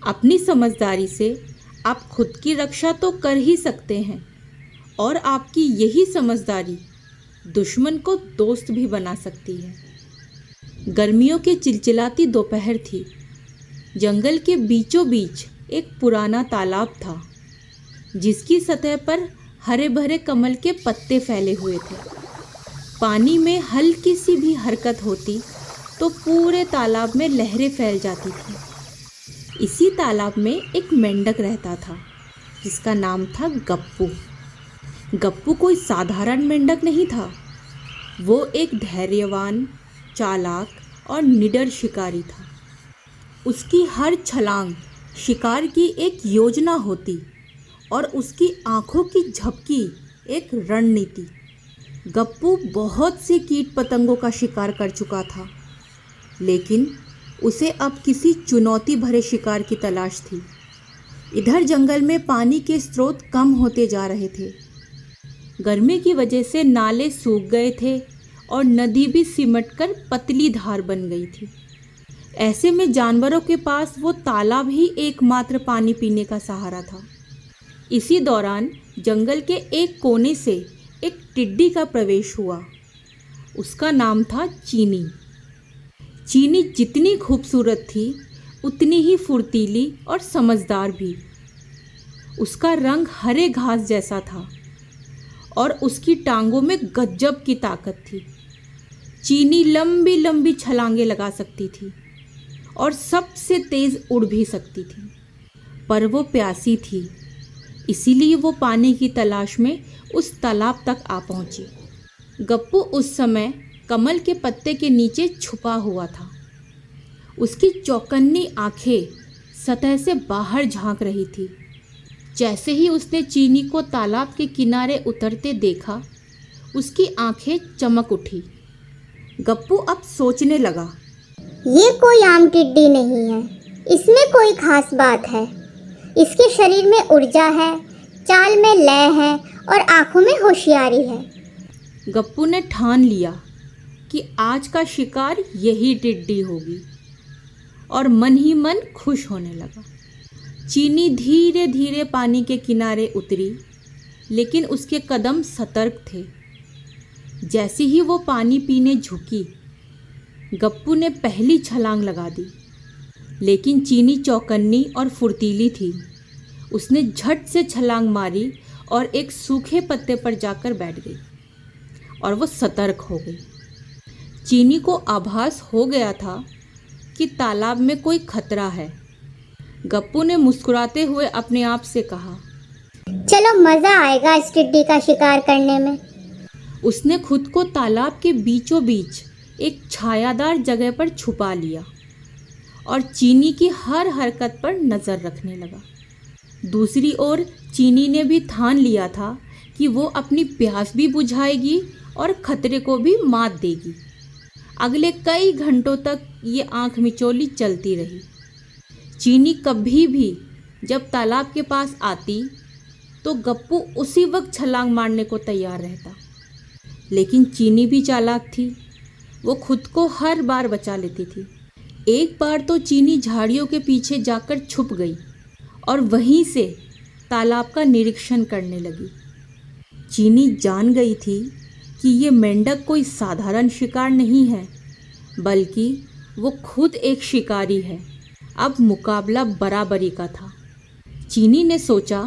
अपनी समझदारी से आप खुद की रक्षा तो कर ही सकते हैं और आपकी यही समझदारी दुश्मन को दोस्त भी बना सकती है। गर्मियों की चिलचिलाती दोपहर थी। जंगल के बीचों बीच एक पुराना तालाब था जिसकी सतह पर हरे भरे कमल के पत्ते फैले हुए थे। पानी में हल्की सी भी हरकत होती तो पूरे तालाब में लहरें फैल जाती थी। इसी तालाब में एक मेंढक रहता था जिसका नाम था गप्पू। गप्पू कोई साधारण मेंढक नहीं था। वो एक धैर्यवान, चालाक और निडर शिकारी था। उसकी हर छलांग शिकार की एक योजना होती और उसकी आंखों की झपकी एक रणनीति। गप्पू बहुत से कीट पतंगों का शिकार कर चुका था, लेकिन उसे अब किसी चुनौती भरे शिकार की तलाश थी। इधर जंगल में पानी के स्रोत कम होते जा रहे थे। गर्मी की वजह से नाले सूख गए थे और नदी भी सिमटकर पतली धार बन गई थी। ऐसे में जानवरों के पास वो तालाब ही एकमात्र पानी पीने का सहारा था। इसी दौरान जंगल के एक कोने से एक टिड्डी का प्रवेश हुआ। उसका नाम था चीनी। चीनी जितनी खूबसूरत थी उतनी ही फुर्तीली और समझदार भी। उसका रंग हरे घास जैसा था और उसकी टांगों में गजब की ताकत थी। चीनी लंबी लंबी छलांगे लगा सकती थी और सबसे तेज उड़ भी सकती थी। पर वो प्यासी थी, इसीलिए वो पानी की तलाश में उस तालाब तक आ पहुंची। गप्पू उस समय कमल के पत्ते के नीचे छुपा हुआ था। उसकी चौकन्नी आंखें सतह से बाहर झांक रही थी। जैसे ही उसने चीनी को तालाब के किनारे उतरते देखा, उसकी आंखें चमक उठी। गप्पू अब सोचने लगा, ये कोई आम टिड्डी नहीं है, इसमें कोई खास बात है। इसके शरीर में ऊर्जा है, चाल में लय है और आंखों में होशियारी है। गप्पू ने ठान लिया कि आज का शिकार यही टिड्डी होगी और मन ही मन खुश होने लगा। चीनी धीरे धीरे पानी के किनारे उतरी, लेकिन उसके कदम सतर्क थे। जैसे ही वो पानी पीने झुकी, गप्पू ने पहली छलांग लगा दी, लेकिन चीनी चौकन्नी और फुर्तीली थी। उसने झट से छलांग मारी और एक सूखे पत्ते पर जाकर बैठ गई और वो सतर्क हो गई। चीनी को आभास हो गया था कि तालाब में कोई खतरा है। गप्पू ने मुस्कुराते हुए अपने आप से कहा, चलो मज़ा आएगा इस टिड्डी का शिकार करने में। उसने खुद को तालाब के बीचों बीच एक छायादार जगह पर छुपा लिया और चीनी की हर हरकत पर नज़र रखने लगा। दूसरी ओर चीनी ने भी ठान लिया था कि वो अपनी प्यास भी बुझाएगी और खतरे को भी मात देगी। अगले कई घंटों तक ये आंख मिचौली चलती रही। चीनी कभी भी जब तालाब के पास आती तो गप्पू उसी वक्त छलांग मारने को तैयार रहता, लेकिन चीनी भी चालाक थी। वो खुद को हर बार बचा लेती थी। एक बार तो चीनी झाड़ियों के पीछे जाकर छुप गई और वहीं से तालाब का निरीक्षण करने लगी। चीनी जान गई थी कि ये मेंढक कोई साधारण शिकार नहीं है, बल्कि वो खुद एक शिकारी है। अब मुकाबला बराबरी का था। चीनी ने सोचा,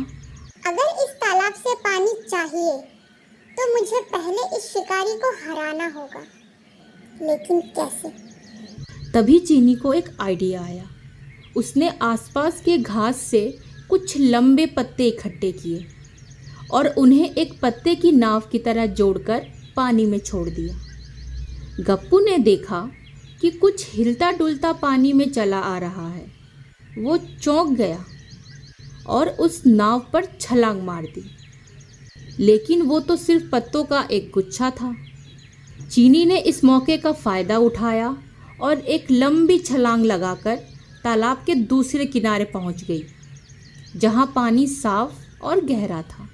अगर इस तालाब से पानी चाहिए तो मुझे पहले इस शिकारी को हराना होगा, लेकिन कैसे? तभी चीनी को एक आइडिया आया। उसने आसपास के घास से कुछ लंबे पत्ते इकट्ठे किए और उन्हें एक पत्ते की नाव की तरह जोड़कर पानी में छोड़ दिया। गप्पू ने देखा कि कुछ हिलता डुलता पानी में चला आ रहा है। वो चौंक गया और उस नाव पर छलांग मार दी, लेकिन वो तो सिर्फ पत्तों का एक गुच्छा था। चीनी ने इस मौके का फ़ायदा उठाया और एक लंबी छलांग लगाकर तालाब के दूसरे किनारे पहुंच गई, जहां पानी साफ और गहरा था।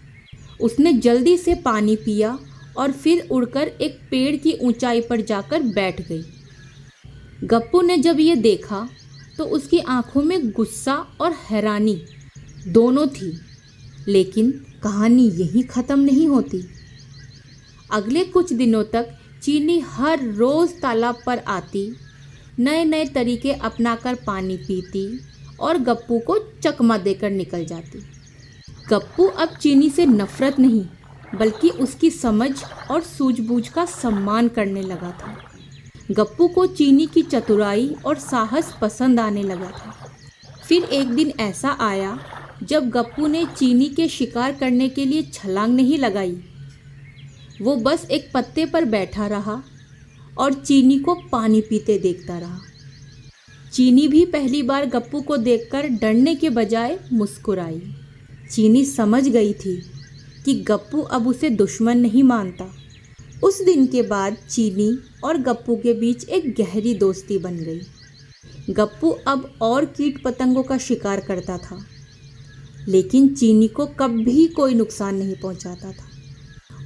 उसने जल्दी से पानी पिया और फिर उड़कर एक पेड़ की ऊंचाई पर जाकर बैठ गई। गप्पू ने जब ये देखा तो उसकी आंखों में गुस्सा और हैरानी दोनों थी। लेकिन कहानी यहीं ख़त्म नहीं होती। अगले कुछ दिनों तक चीनी हर रोज़ तालाब पर आती, नए नए तरीके अपनाकर पानी पीती और गप्पू को चकमा देकर निकल जाती। गप्पू अब चीनी से नफरत नहीं बल्कि उसकी समझ और सूझबूझ का सम्मान करने लगा था। गप्पू को चीनी की चतुराई और साहस पसंद आने लगा था। फिर एक दिन ऐसा आया जब गप्पू ने चीनी के शिकार करने के लिए छलांग नहीं लगाई। वो बस एक पत्ते पर बैठा रहा और चीनी को पानी पीते देखता रहा। चीनी भी पहली बार गप्पू को देखकर डरने के बजाय मुस्कुराई। चीनी समझ गई थी कि गप्पू अब उसे दुश्मन नहीं मानता। उस दिन के बाद चीनी और गप्पू के बीच एक गहरी दोस्ती बन गई। गप्पू अब और कीट पतंगों का शिकार करता था, लेकिन चीनी को कभी कोई नुकसान नहीं पहुंचाता था।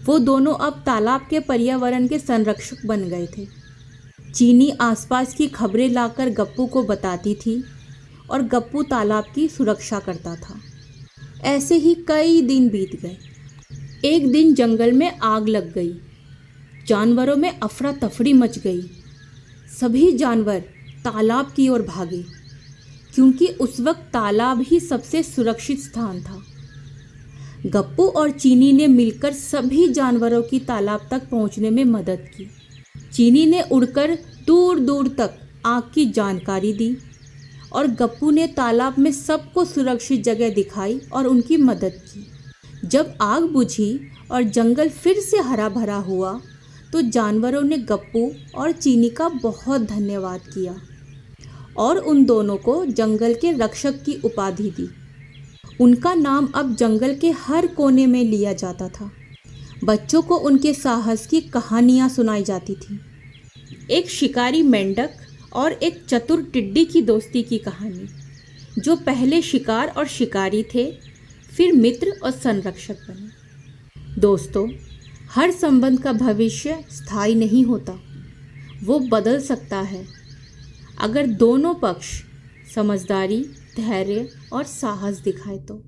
वो दोनों अब तालाब के पर्यावरण के संरक्षक बन गए थे। चीनी आसपास की खबरें लाकर गप्पू को बताती थी और गप्पू तालाब की सुरक्षा करता था। ऐसे ही कई दिन बीत गए। एक दिन जंगल में आग लग गई। जानवरों में अफरा तफरी मच गई। सभी जानवर तालाब की ओर भागे, क्योंकि उस वक्त तालाब ही सबसे सुरक्षित स्थान था। गप्पू और चीनी ने मिलकर सभी जानवरों की तालाब तक पहुंचने में मदद की। चीनी ने उड़कर दूर दूर तक आग की जानकारी दी और गप्पू ने तालाब में सबको सुरक्षित जगह दिखाई और उनकी मदद की। जब आग बुझी और जंगल फिर से हरा भरा हुआ तो जानवरों ने गप्पू और चीनी का बहुत धन्यवाद किया और उन दोनों को जंगल के रक्षक की उपाधि दी। उनका नाम अब जंगल के हर कोने में लिया जाता था। बच्चों को उनके साहस की कहानियाँ सुनाई जाती थी। एक शिकारी मेंढक और एक चतुर टिड्डी की दोस्ती की कहानी, जो पहले शिकार और शिकारी थे, फिर मित्र और संरक्षक बने। दोस्तों, हर संबंध का भविष्य स्थायी नहीं होता, वो बदल सकता है अगर दोनों पक्ष समझदारी, धैर्य और साहस दिखाए तो।